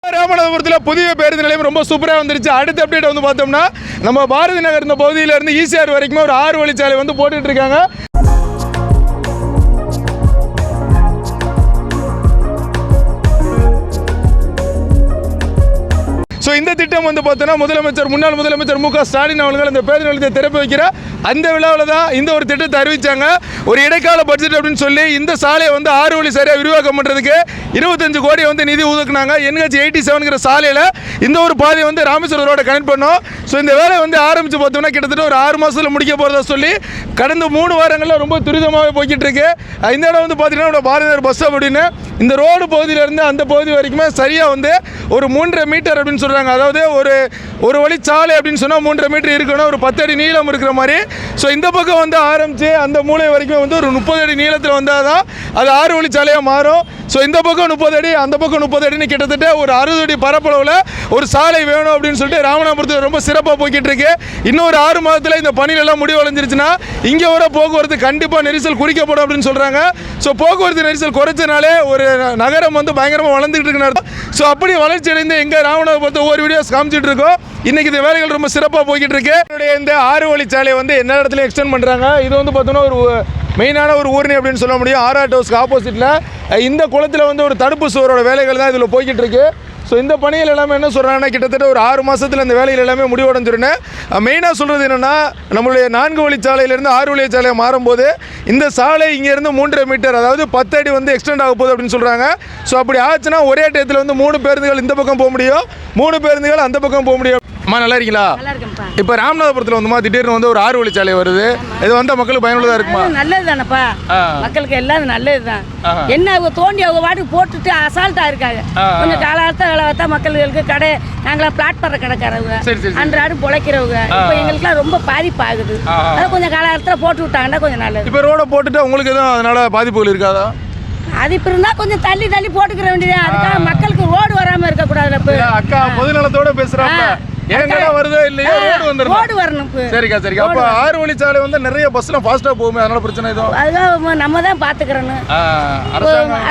ராமநாதபுரத்தில் புதிய பேருந்து நிலையம் ரொம்ப சூப்பராக வந்துருச்சு. அடுத்த அப்டேட் வந்து பார்த்தோம்னா நம்ம பாரதி நகர் இந்த பகுதியிலேருந்து ஈசிஆர் வரைக்குமே ஒரு 6 வழிச்சாலை வந்து போட்டுட்டு இருக்காங்க. ஸோ இந்த திட்டம் வந்து பார்த்தோன்னா முன்னாள் முதலமைச்சர் மு.க. ஸ்டாலின் அவர்கள் அந்த பேருந்து நிலையத்தை திறப்பு வைக்கிற அந்த விழாவில் தான் இந்த ஒரு திட்டத்தை அறிவித்தாங்க. ஒரு இடைக்கால பட்ஜெட் அப்படின்னு சொல்லி இந்த சாலையை வந்து 6 வழி சாலையாக விரிவாக்கம் பண்ணுறதுக்கு 25 கோடி வந்து நிதி ஒதுக்குனாங்க. NH 87ங்கிற சாலையில் இந்த ஒரு பாதையை வந்து ராமேஸ்வரம் ரோட கனெக்ட் பண்ணோம். ஸோ இந்த வேலை வந்து ஆரம்பித்து பார்த்தோம்னா கிட்டத்தட்ட ஒரு 6 மாதத்தில் முடிக்க போகிறதா சொல்லி கடந்த 3 வாரங்களில் ரொம்ப துரிதமாகவே போய்கிட்டு இருக்கு. இந்த இடம் வந்து பார்த்தீங்கன்னா பாரதியார் பஸ் ஸ்டாப் அப்படின்னு இந்த ரோடு பகுதியிலேருந்து அந்த பகுதி வரைக்குமே சரியாக வந்து ஒரு 3.5 மீட்டர் அப்படின்னு சொல்கிறாங்க. அதாவது ஒரு வழி சாலை அப்படின்னு சொன்னால் 3.5 மீட்டர் இருக்கணும், ஒரு 10 அடி நீளம் இருக்கிற மாதிரி. ஸோ இந்த பக்கம் வந்து ஆரம்பித்து அந்த மூலை வரைக்கும் வந்து ஒரு 30 அடி நீளத்தில் வந்தால் தான் அது 6 வழி சாலையாக மாறும். ஸோ இந்த பக்கம் 30 அடி அந்த பக்கம் 30 அடின்னு கிட்டத்தட்ட ஒரு 60 அடி பரப்பளவில் ஒரு சாலை வேணும் அப்படின்னு சொல்லிட்டு ராமநாதபுரத்தில் ரொம்ப சிறப்பாக போய்கிட்டு இருக்கு. இன்னும் ஒரு 6 மாதத்தில் இந்த பணியெல்லாம் முடிவடைஞ்சிருச்சுன்னா இங்கே வர போக்குவரத்து கண்டிப்பாக நெரிசல் குறிக்கப்படும் அப்படின்னு சொல்கிறாங்க. ஸோ போக்குவரத்து நெரிசல் குறைச்சனாலே ஒரு நகரம் வந்து பயங்கரமாக வளர்ந்துட்டு இருக்குன்னு. ஸோ அப்படி வளர்ச்சி அடைந்து எங்கள் ராமநாதபுரத்தை ஒவ்வொரு வீடியோஸ் காமிச்சிட்டு இருக்கோம். இன்னைக்கு இந்த வேலைகள் ரொம்ப சிறப்பாக போய்கிட்டு இருக்கு. இந்த 6 வழி சாலையை வந்து எல்லா இடத்துலையும் எக்ஸ்டெண்ட் பண்ணுறாங்க. இது வந்து பார்த்தோன்னா ஒரு மெயினான ஒரு ஊர்னி அப்படின்னு சொல்ல முடியும். ஆர்ஆர்ட் ஹவுஸ்க்கு ஆப்போசிட்டில் இந்த குளத்தில் வந்து ஒரு தடுப்பு சுவரோட வேலைகள் தான் இதில் போய்கிட்டு இருக்கு. ஸோ இந்த பணிகள் எல்லாமே என்ன சொல்கிறாங்கன்னா கிட்டத்தட்ட ஒரு 6 மாதத்தில் இந்த வேலைகள் எல்லாமே முடிவடைஞ்சிருன்னு மெயினாக சொல்கிறது என்னென்னா நம்மளுடைய 4 வழிச்சாலையிலேருந்து 6 வழிச்சாலையை மாறும்போது இந்த சாலை இங்கேருந்து 3.5 மீட்டர் அதாவது 10 அடி வந்து எக்ஸ்டெண்ட் ஆக போகுது அப்படின்னு சொல்கிறாங்க. ஸோ அப்படி ஆச்சுன்னா ஒரே டயத்தில் வந்து 3 பேருந்துகள் இந்த பக்கம் போக முடியும், 3 பேருந்துகள் அந்த பக்கம் போக முடியும். அம்மா நல்லா இருக்கீங்களா? இப்போ ராமநாதபுரத்தில் வந்துமா திடீர்னு வந்து ஒரு 6 வழிச்சாலை வருது. இது வந்து மக்களுக்கு பயனுள்ளதாக இருக்குமா? நல்லது தானப்பா, மக்களுக்கு எல்லாம் நல்லது தான். என்ன அவங்க தோண்டி அவங்க வாட்டுக்கு போட்டுட்டு அசால்ட்டாக இருக்காங்க. கொஞ்சம் காலகாலத்தா மக்களுக்கு கடை நாங்களாம் பிளாட்பார கடைக்காரவங்க அன்றாடம் பிழைக்கிறவங்க இப்போ எங்களுக்குலாம் ரொம்ப பாதிப்பு ஆகுது. அதை கொஞ்சம் காலகாலத்தில் போட்டு விட்டாங்கன்னா கொஞ்சம் நல்லது. இப்போ ரோட போட்டுட்டு உங்களுக்கு எதுவும் அதனால பாதிப்புகள் இருக்காதா? பாதிப்பு இருந்தால் கொஞ்சம் தள்ளி போட்டுக்கிற வேண்டியது. அதுக்காக மக்களுக்கு ரோடு வராமல் இருக்கக்கூடாது. அக்கா பொதுநலத்தோட பேசுறாங்க. வருதோ இல்லையோ ரோடு வரணும். சரிக்கா சரிக்கா. அப்போ 6 வழிச்சாலை வந்து நிறைய பஸ்லாம் ஃபாஸ்ட்டாக போகுமே, அதனால பிரச்சனை எதுவும்? அதுதான் நம்ம தான் பார்த்துக்கிறணும்.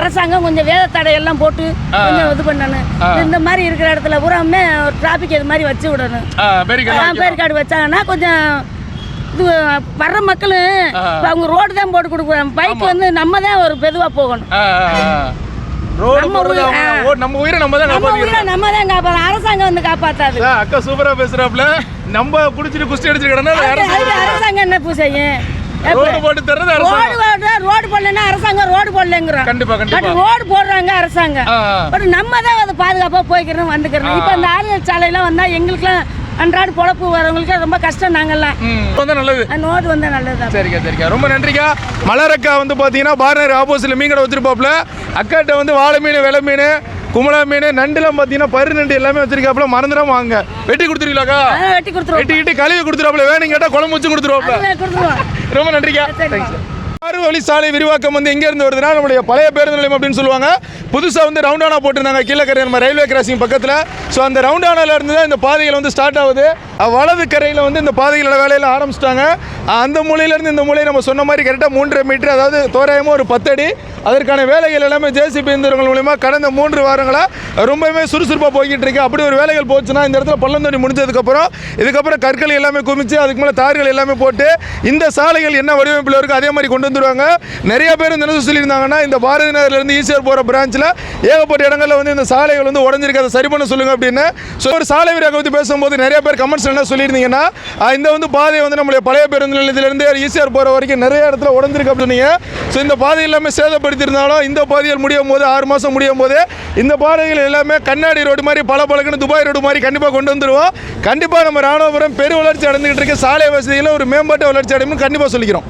அரசாங்கம் கொஞ்சம் வேத தடையெல்லாம் போட்டு கொஞ்சம் இது பண்ணணும். இந்த மாதிரி இருக்கிற இடத்துல பூராமே ஒரு டிராஃபிக் இது மாதிரி வச்சு விடணும். பேரிகார்டு வச்சாங்கன்னா கொஞ்சம் இது வர்ற மக்களும் அவங்க ரோடு தான் போட்டு கொடுக்குறாங்க. பைக் வந்து நம்ம தான் ஒரு மெதுவாக போகணும். நம்ம உயிரை நம்ம தான் காப்பாற்றணும். அரசாங்கம் வந்து காப்பாற்றாது. அக்கா சூப்பரா பேசுறாப்ல. நம்ம குடிச்சிட்டு குஸ்தி அடிச்சிருக்கா அரசாங்கம் என்ன செய்யும்? ரோடு போடலன்னா அரசாங்கம் ரோடு போடலங்கிறோம். ரோடு போடுறாங்க அரசாங்கம். பட் நம்ம தான் அதை பாதுகாப்பாக போய்க்கிறோம் வந்துக்கிறோம். இப்போ அந்த 6 வழி சாலையெல்லாம் வந்தால் எங்களுக்குலாம் அன்றாட பொழப்பு வரவங்களுக்கு ரொம்ப கஷ்டம். நாங்கெல்லாம் நல்லது நோடு வந்தால் நல்லது. சரிக்கா சரிக்கா, ரொம்ப நன்றிக்கா. மலரக்கா வந்து பார்த்தீங்கன்னா பாரதி ஆப்போசிட்ல மீன் கடை வச்சிருப்பாப்புல. அக்காட்ட வந்து வாழை மீன், வெலை மீன், குமலா மீன், நண்டுலாம் பார்த்தீங்கன்னா பரு நண்டு எல்லாமே வச்சிருக்காப்புல. மறந்துடாம வாங்க. வெட்டி கொடுத்துருவீங்களாக்கா? வெட்டிக்கிட்டு கழுவி கொடுத்துருவாப்புல. வேணும் கேட்டால் குழம்பு வச்சு கொடுத்துருவாப்புல. ரொம்ப நன்றிக்கா. 6 வழி சாலை விரிவாக்கம் வந்து எங்கேருந்து வருதுன்னா நம்மளுடைய பழைய பேருந்து நிலையம் அப்படின்னு சொல்லுவாங்க. புதுசாக வந்து ரவுண்டானா போட்டிருந்தாங்க கீழக்கரை நம்ம ரயில்வே கிராசிங் பக்கத்தில். ஸோ அந்த ரவுண்டானால இருந்து தான் இந்த பாதைகள் வந்து ஸ்டார்ட் ஆகுது. வலது கரையில் வந்து இந்த பாதைகளோட வேலையெல்லாம் ஆரம்பிச்சிட்டாங்க. அந்த மூலையிலேருந்து இந்த மூலையை நம்ம சொன்ன மாதிரி கரெக்டாக 3.5 மீட்டர் அதாவது தோராயமாக ஒரு 10 அடி அதற்கான வேலைகள் எல்லாமே ஜேசிபி இயந்திரங்கள் மூலிமா கடந்த 3 வாரங்களாக ரொம்பவே சுறுசுறுப்பாக போய்கிட்டு இருக்கு. அப்படி ஒரு வேலைகள் போச்சுன்னா இந்த இடத்துல பள்ளம் தோண்டி இதுக்கப்புறம் கற்கள் எல்லாமே குமிச்சு அதுக்கு மேலே தார்கள் எல்லாமே போட்டு இந்த சாலைகள் என்ன வடிவமைப்பில் இருக்கோ அதே மாதிரி கொண்டு வந்துருவாங்க. நிறைய பேர் இந்த நியூஸ் சொல்லியிருந்தாங்கன்னா இந்த பாரதி நகர்லேருந்து ஈசிஆர் போகிற பிரான்ச்சில் ஏகப்பட்ட இடங்களில் வந்து இந்த சாலைகள் வந்து உடஞ்சிருக்கு, அதை சரி பண்ண சொல்லுங்க அப்படின்னு. ஸோ ஒரு சாலை விரிவாக்கம் பற்றி பேசும்போது நிறைய பேர் கமெண்ட்ஸ் என்ன சொல்லியிருந்தீங்கன்னா இந்த வந்து பாதை வந்து நம்மளுடைய பழைய பேருந்து நிலையத்திலிருந்து ஈசிஆர் போகிற வரைக்கும் நிறைய இடத்துல உடஞ்சிருக்கு அப்படின்னு. ஸோ இந்த பாதை எல்லாமே சேதப்படுத்தியிருந்தாலும் இந்த பாதைகள் முடியும் போது 6 மாதம் முடியும் போது இந்த பாதைகள் எல்லாமே கண்ணாடி ரோடு மாதிரி பளபளக்குன்னு துபாய் ரோடு மாதிரி கண்டிப்பாக கொண்டு வந்துடுவோம். கண்டிப்பாக நம்ம ராமநாதபுரம் பெரு வளர்ச்சி அடைந்துகிட்டு இருக்க சாலை வசதியில் ஒரு மேம்பாட்டு வளர்ச்சி அடையும் கண்டிப்பாக சொல்லிக்கிறோம்.